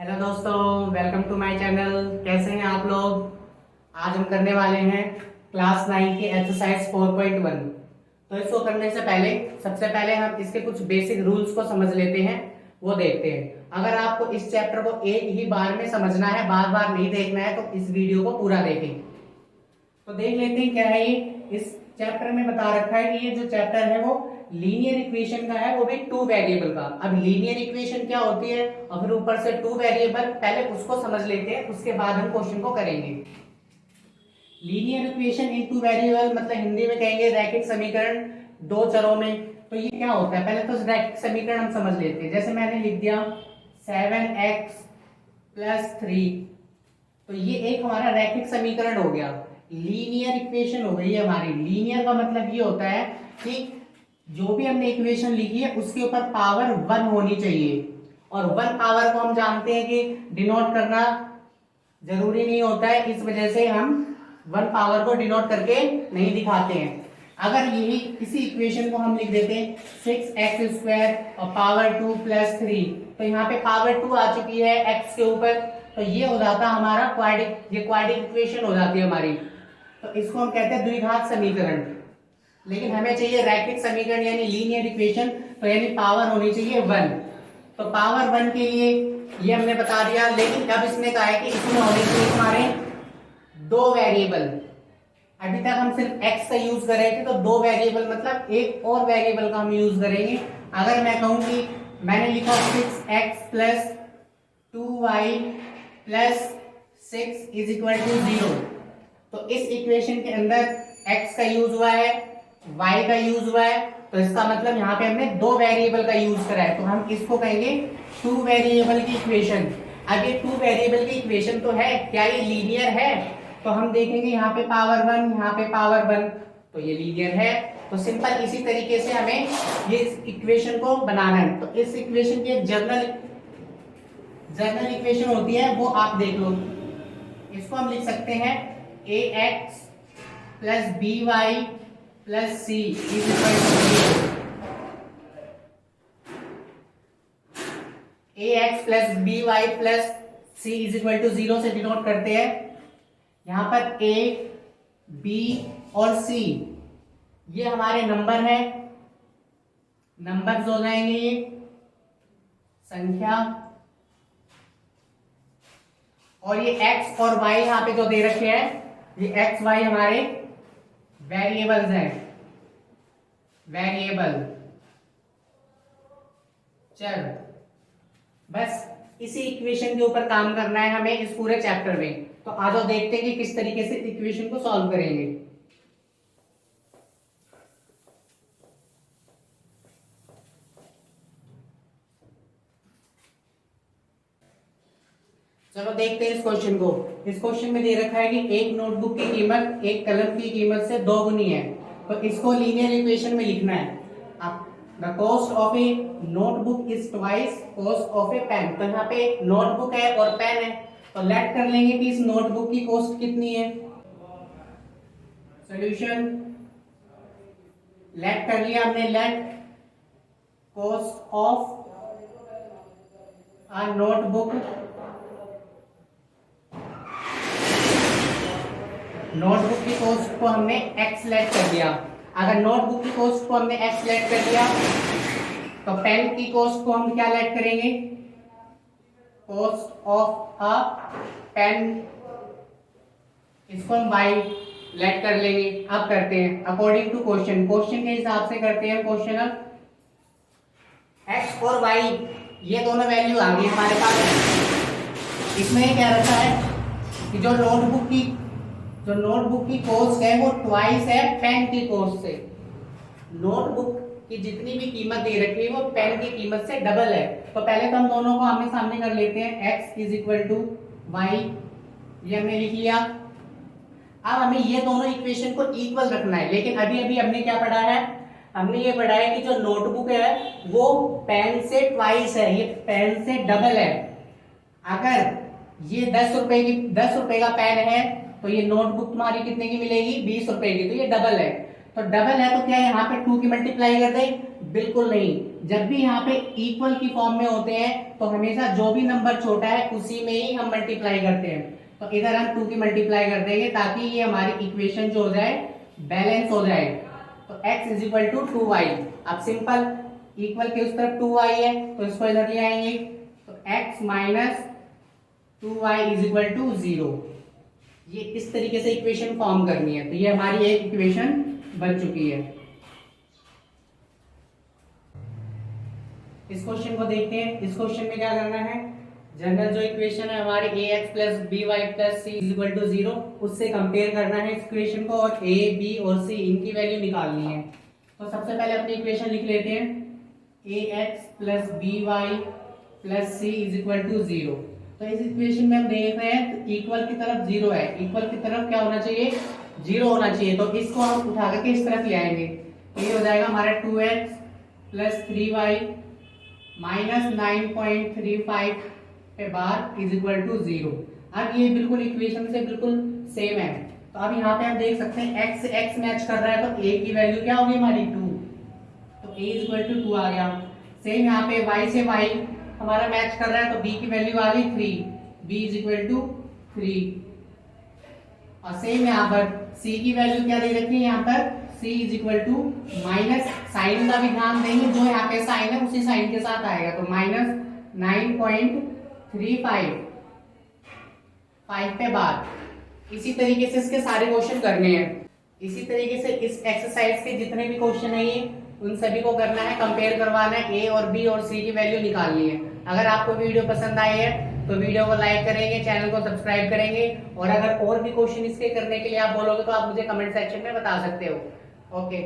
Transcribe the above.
Hello दोस्तों, welcome to my channel. कैसे हैं आप लोग। आज हम करने वाले हैं क्लास 9 की एक्सरसाइज 4.1। तो इसको करने से पहले सबसे पहले हम इसके कुछ बेसिक रूल्स को समझ लेते हैं, वो देखते हैं। अगर आपको इस चैप्टर को एक ही बार में समझना है, बार बार नहीं देखना है, तो इस वीडियो को पूरा देखें। तो देख लेते हैं क्या है ये। इस चैप्टर में बता रखा है कि ये जो चैप्टर है वो लीनियर इक्वेशन का है, वो भी टू वेरिएबल का। अब लीनियर इक्वेशन क्या होती है और फिर ऊपर से टू वेरिएबल, पहले उसको समझ लेते हैं, उसके बाद हम क्वेश्चन को करेंगे। Linear equation in two variable मतलब हिंदी में कहेंगे रैखिक समीकरण दो चरों में। तो ये क्या होता है, पहले तो रैखिक समीकरण हम समझ लेते हैं। जैसे मैंने लिख दिया 7x + 3, तो ये एक हमारा रैखिक समीकरण हो गया, लीनियर इक्वेशन हो गई है हमारी। लीनियर का मतलब ये होता है कि जो भी हमने इक्वेशन लिखी है उसके ऊपर पावर 1 होनी चाहिए। और 1 पावर को हम जानते हैं कि डिनोट करना जरूरी नहीं होता है, इस वजह से हम 1 पावर को डिनोट करके नहीं दिखाते हैं। अगर यही इसी इक्वेशन को हम लिख देते हैं 6x² और पावर 2 + 3, तो यहाँ पे पावर 2 आ चुकी है x के ऊपर, तो ये हो जाता हमारा क्वाड्रिक, ये क्वाड्रिक इक्वेशन हो जाती है हमारी। तो इसको हम कहते हैं द्विघात समीकरण। लेकिन हमें चाहिए रैखिक समीकरण यानी लीनियर इक्वेशन, तो यानी पावर होनी चाहिए 1। तो पावर 1 के लिए ये हमने बता दिया। लेकिन अब इसने कहा है कि इसमें होने चाहिए हमारे दो वेरिएबल। अभी तक हम सिर्फ x का यूज कर रहे थे, तो दो वेरिएबल मतलब एक और वेरिएबल का हम यूज करेंगे। अगर मैं कहूं कि मैंने लिखा 6x + 2y + 6 = 0, तो इस इक्वेशन के अंदर x का यूज हुआ है, y का यूज हुआ है, तो इसका मतलब यहाँ पे हमने दो वेरिएबल का यूज करा है, तो हम इसको कहेंगे टू वेरिएबल की इक्वेशन। अब ये टू वेरिएबल की इक्वेशन तो है, क्या ये लीनियर है? तो हम देखेंगे यहाँ पे पावर 1, यहाँ पे पावर 1, तो ये लीनियर है। तो सिंपल इसी तरीके से हमें ये इक्वेशन को बनाना है। तो इस इक्वेशन की जर्नल इक्वेशन होती है, वो आप देख लो। इसको हम लिख सकते हैं ax + by + c = 0। ax + by + c = 0 से डिनोट करते हैं। यहां पर a, b और c ये हमारे नंबर है, नंबर्स हो जाएंगे ये संख्या। और ये x और y यहाँ पे जो दे रखे हैं, ये x y हमारे वेरिएबल्स हैं, वेरिएबल चल। बस इसी इक्वेशन के ऊपर काम करना है हमें इस पूरे चैप्टर में। तो आज हम देखते हैं कि किस तरीके से इक्वेशन को सॉल्व करेंगे। चलो देखते हैं इस क्वेश्चन को। इस क्वेश्चन में दे रखा है कि एक नोटबुक की कीमत एक कलम की कीमत से 2 गुनी है, तो इसको लीनियर इक्वेशन में लिखना है। The cost of a notebook is twice cost of a pen. तो यहाँ पे नोटबुक है और पेन है, तो लेट कर लेंगे कि इस नोटबुक की कॉस्ट कितनी है। सॉल्यूशन लेट कर लिया हमने, let cost of a notebook, notebook की कॉस्ट को हमने x लेट कर दिया। अगर नोटबुक की कॉस्ट को हमने x लेट कर दिया, तो पेन की कॉस्ट को हम क्या लेट करेंगे, कॉस्ट ऑफ अ पेन, इसको हम y लेट कर लेंगे। अब करते हैं अकॉर्डिंग टू क्वेश्चन, क्वेश्चन के हिसाब से करते हैं क्वेश्चन। अब x और y ये दोनों वैल्यू आ गई हमारे पास। इसमें क्या रखा है कि जो नोटबुक की कॉस्ट है वो ट्वाइस है पेन की कॉस्ट से। नोटबुक की जितनी भी कीमत दे रखी है वो पेन की कीमत से डबल है। तो पहले तो हम दोनों को आमने सामने कर लेते हैं, x = y, ये हमने लिख लिया। अब हमें ये दोनों इक्वेशन को इक्वल रखना है। लेकिन अभी अभी हमने क्या पढ़ा है, हमने ये पढ़ा है कि जो नोटबुक है वो पेन से ट्वाइस है, ये पेन से डबल है। अगर ये 10 रुपए का पेन है, तो ये नोटबुक तुम्हारी कितने की मिलेगी, 20 रुपए की। तो ये डबल है, तो डबल है तो क्या यहाँ पे 2 की मल्टीप्लाई कर दे, बिल्कुल नहीं। जब भी यहाँ पे इक्वल की फॉर्म में होते हैं तो हमेशा जो भी नंबर छोटा है उसी में ही हम मल्टीप्लाई करते हैं। तो इधर हम 2 की मल्टीप्लाई कर देंगे ताकि ये हमारी इक्वेशन जो हो जाए बैलेंस हो जाए। तो x is equal to 2y। अब सिंपल, इक्वल के उस तरफ 2y है तो इसको इधर ले आएंगे, तो x minus 2y is equal to 0। ये इस तरीके से इक्वेशन फॉर्म करनी है। तो ये हमारी एक इक्वेशन बन चुकी है। इस क्वेश्चन को देखते हैं। इस क्वेश्चन में क्या करना है, जनरल जो इक्वेशन है हमारे ax plus B Y plus C is equal to 0 उससे कंपेयर करना है इस इक्वेशन को, और a b और c इनकी वैल्यू निकालनी है। तो सबसे पहले अपनी इक्वेशन लिख लेते हैं, ax plus B Y plus C is equal to 0। तो इस इक्वेशन में हम देख रहे हैं इक्वल की तरफ 0 है, इक्वल की तरफ क्या होना चाहिए, 0 होना चाहिए। तो इसको हम उठा करके इस तरफ ले आएंगे, तो ये हो जाएगा हमारा 2x प्लस 3y माइनस 9.35 पे बार इज इक्वल टू 0। अब ये बिल्कुल इक्वेशन से बिल्कुल सेम है। तो अब यहाँ पे हम देख सकते हैं x से x मैच कर रहा है, तो a की वैल्यू क्या होगी हमारी 2, तो a इज इक्वल टू 2 आ गया। सेम यहाँ पे y से y हमारा मैच कर रहा है, तो b की वैल्यू आ गई 3, b इज इक्वल टू 3। और सेम यहाँ पर c की वैल्यू क्या दे रखी है, यहाँ पर c is equal to minus, sign का भी ध्यान देंगे, जो यहाँ पे साइन है उसी साइन के साथ आएगा, तो माइनस 9.35 पे बार। इसी तरीके से इसके सारे क्वेश्चन करने हैं। इसी तरीके से इस एक्सरसाइज के जितने भी क्वेश्चन है ये उन सभी को करना है, कंपेयर करवाना है, ए और बी और सी की वैल्यू निकालनी है। अगर आपको वीडियो पसंद आई है तो वीडियो को लाइक करेंगे, चैनल को सब्सक्राइब करेंगे, और अगर और भी क्वेश्चन इसके करने के लिए आप बोलोगे तो आप मुझे कमेंट सेक्शन में बता सकते हो। ओके।